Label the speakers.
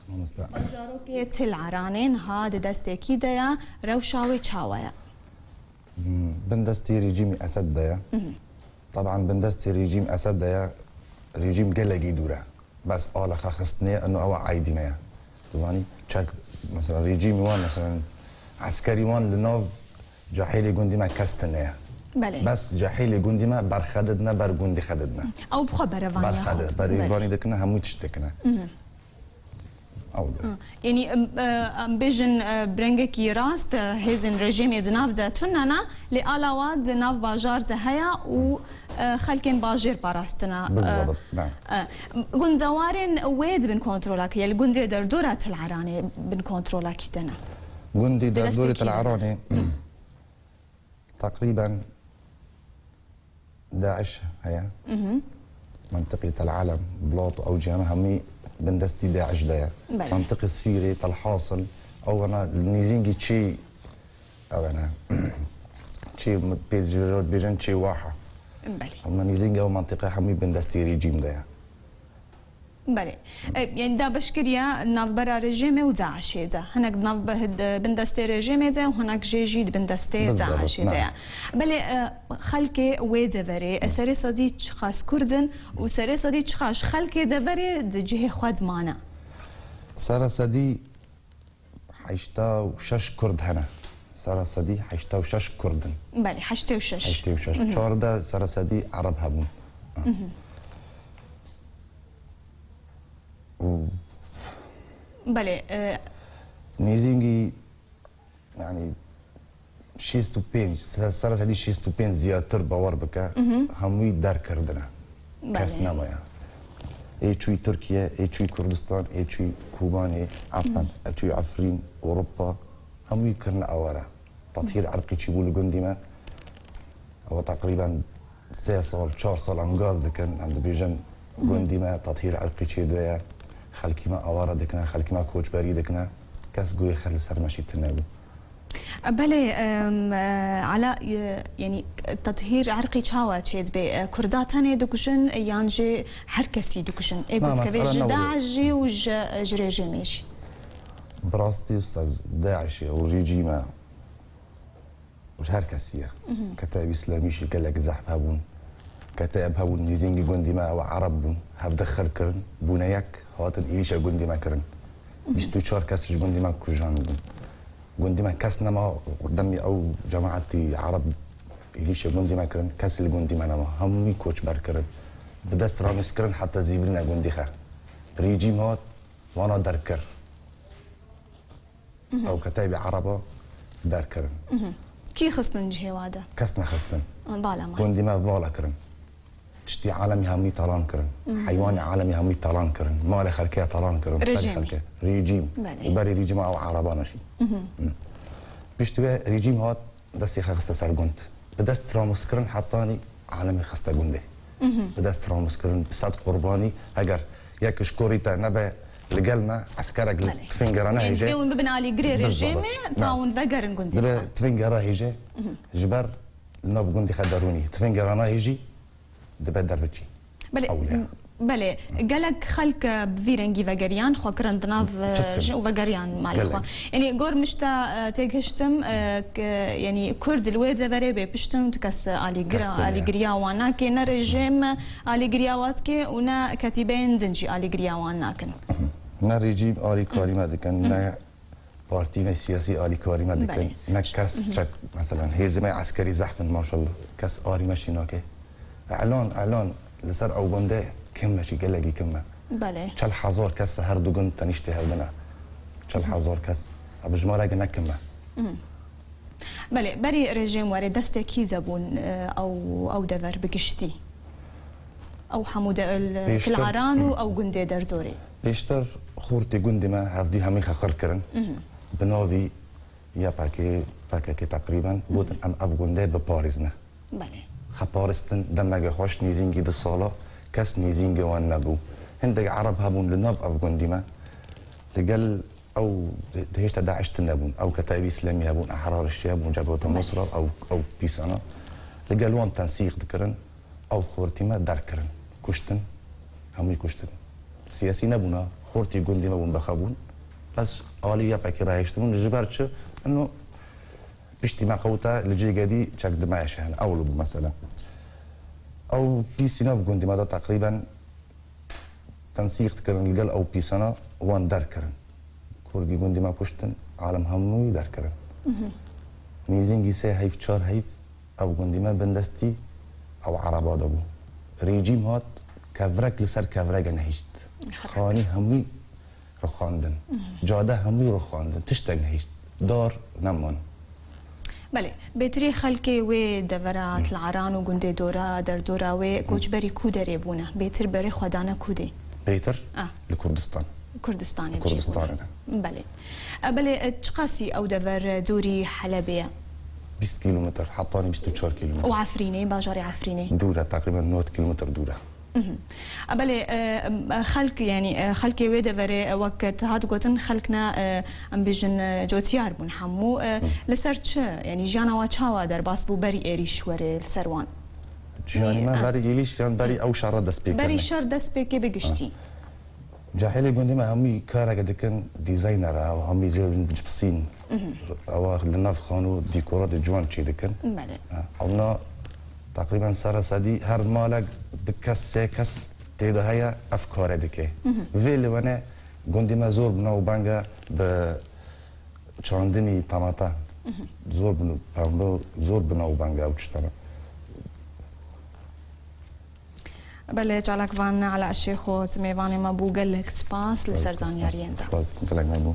Speaker 1: بجاروكي تل عرانين هاد دستي ديا روشاوي تشاويا
Speaker 2: بندستي ريجيم أسد ديا طبعا بندستي ريجيم أسد ديا ريجيم قلقي دورة بس آلا خاصتني أنه أو عايدينيا طبعا تشاك مثلا ريجيم وان مثلا عسكري وان لنوف جاحيلي جندي ما كاستنيا
Speaker 1: بله
Speaker 2: بس جاحيلي جندي ما برخددنا برجندي خددنا
Speaker 1: او بخبر فاني
Speaker 2: برخدد بريفاني دكنا هموت تشتكنا
Speaker 1: يعني بيجن برنجكي راست هيزن رجيم يدناف ذا تفننا لآلاوات ناف باجار زهيا وخلكين باجير باراستنا
Speaker 2: بالضبط نعم
Speaker 1: جندوارين ويد بن كنترولاك يا الجندي دردورة العراني بن كنترولاك تنا
Speaker 2: جندي دردورة العراني تقريبا داعش هي منطقة العالم بلاط أو جامعة همي بندستي داعش دايا منطقة سفيري الحاصل أو أنا نيزينجي تشي أو أنا تشي بيجرود بيجن تشي واحة
Speaker 1: بلي
Speaker 2: أما نيزينجي أو منطقة همي بندستي ريجيم دايا
Speaker 1: بله يعني دا بشكريا ناف برا رژیم و داعش ده هناك ناف بندسته رژیم ده و هناك جيد بندسته داعش ده بله خلك ويدفري اسري صديق خاص كردن و سري صديق خاص خلك دفري جهه خد معنا
Speaker 2: سارة صدي حيشتا وشش كرد هنا سارة صدي حيشتا وشش كردن
Speaker 1: بله حشته وشش
Speaker 2: حيشتا وشش شارده سارة صدي عرب هبون
Speaker 1: بله
Speaker 2: نيزينجي يعني شيستو بين سارة هذه شيستو بين زيادة باور بك هموي دار كردنا كاسنا مايا ايشوي تركيا ايشوي كردستان ايشوي كوباني عفوا ايشوي عفرين اوروبا هموي كرنا اورا تطهير عرقي تشيبول جندما او تقريبا 3 صال 4 صال انغاز دكن عند بيجن جندما تطهير عرقي تشيدويا خلكي ما أوارا دكنا خلكي ما كوتش باري دكنا كاس قوي خلي سر ماشي تناقو
Speaker 1: بله على يعني تطهير عرقي تشاوى تشيد بكرداتاني دوكشن يانجي هركسي دوكشن قلت كبيج داعجي وج جريجي ماشي
Speaker 2: براستي استاذ داعشي او ريجيما وش هركسيه كتاب اسلامي شي قالك زحف هابون كتاب هابون نيزينجي جندي ما او عرب هبدخل كرن بونيك هاتن إيش جندي ما كرن بيستوشار كاس جندي ما كوجان جندي ما كاس نما قدامي أو جماعتي عرب إيش جندي ما كرن كاس الجندي ما نما هم كوتش باركرن بدست رامس كرن حتى زيبلنا جندي خا ريجيم هات وانا دركر أو كتابي عربة دركرن
Speaker 1: كي خصن جهة وادا
Speaker 2: كاسنا خصن
Speaker 1: بالا ما
Speaker 2: جندي ما بالا كرن تشتي عالمي همي طالان كرن حيواني عالمي همي طالان كرن مالي خلكيه طالان كرن ريجيم وبري ريجيم او عربانه شي بيشتوي ريجيم هات دستي خاصه سرغنت بدست راموس كرن حطاني عالمي خاصه جندي بدست راموس كرن بصد قرباني اگر ياك شكوريتا نبا لقلما عسكرك تفنجرانا هيجي
Speaker 1: يعني بيوم ببن علي جري ريجيم تاون فقرن جندي
Speaker 2: تفنجرا هيجي جبر النوف جندي خدروني تفنجرانا هيجي دبا دربتشي
Speaker 1: بله قالك خلك بفيرنجي فاجريان خو كرن دناف وفاجريان مالك يعني قور مشتا تيجشتم يعني كرد الويد بري بيشتم تكس علي جريا وانا كنا رجيم علي جرياوات كي ونا كاتبين دنجي علي جريا وانا كن
Speaker 2: نا رجيم علي كاريما دكن نا بارتينا سياسي علي كاريما دكن نا كاس شك مثلا هيزمي عسكري زحف ما شاء الله كاس آري ماشي ناكي اعلان لسر او گنده کم نشی گلگی کمه
Speaker 1: بله
Speaker 2: 40,000 کس هر دو گند تنشتی هردنا 40,000 کس ابجمارا گنکمه
Speaker 1: بله بري رژیم وارد دسته کی زبون او دور بگشتی او حمود العران او گنده دردوري
Speaker 2: بیشتر خورتی گندی ما هفدی همی خخر کرن بناوی یا پاکی تقریبا بود ام اف گنده بپاریزنه
Speaker 1: بله
Speaker 2: خبارستن دمج خوش نيزينجي دي الصالة كاس نيزينجي والنبو هندق عرب هابون لناف أفغان ديما لقال أو دهيش داعش تنبون أو كتائب إسلامي هابون أحرار الشاب وجبهة النصرة أو بيسانا لقال وان تنسيق ذكرن أو خورتيما داركرن كشتن همي كشتن سياسي نبونا راپورتی گندی ما بون بخابون بس عالی پاکی راهشتمون جبر چه انه بشتي مع قوتا لجي قدي شاك دمايش يعني اولو مثلا او بيسينا في جندي ماذا تقريبا تنسيق تكرن القل او بيسانا وان دار كرن كورجي جندي ما بوشتن عالم همو دار كرن ميزينجي سي هيف شار هيف او جندي ما بندستي او عربا دابو ريجيم هات كافرك لسر كافرك نهيشت خاني همي رخاندن جاده همي رخاندن تشتاق نهيشت دار نمان
Speaker 1: بله بهتری خلکی و دورات العران و گنده دورا در دورا و کوچبری کودری بونه بهتر بری خدانه کودی
Speaker 2: بيتر لكردستان
Speaker 1: كردستان
Speaker 2: كردستان
Speaker 1: بله بله تقاسي او دور دوري حلبيه
Speaker 2: 20 كيلومتر حطاني 24 كيلومتر
Speaker 1: وعفريني باجاري عفريني
Speaker 2: دوره تقريبا 9 كيلومتر دوره
Speaker 1: بله خلق يعني خلقي ويدا فري وقت هاد قوتن خلقنا ام بيجن جوتيار بون حمو لسرتش يعني جانا واتشاوا در باس بو بري ايريش وري السروان
Speaker 2: يعني ما بري ايليش يعني بري او شر دست بيك
Speaker 1: بري شر دست بيك بقشتي
Speaker 2: جاهلي بندي ما همي كارا قد كان ديزاينر او همي جبسين او لناف خانو ديكورات جوان شي دكن
Speaker 1: بله
Speaker 2: اونا تقريبا سر سدي هر مالك دكس سكس تيدا هيا افكار دكه ویل ونه گندی ما زور بناو بانگا ب چاندنی تماتا زور بناو بانگا او چتانا
Speaker 1: بله جالك فان على الشيخ وتميفاني ما بو قال لك سباس لسرزان ياريندا
Speaker 2: سباس قال لك ما بو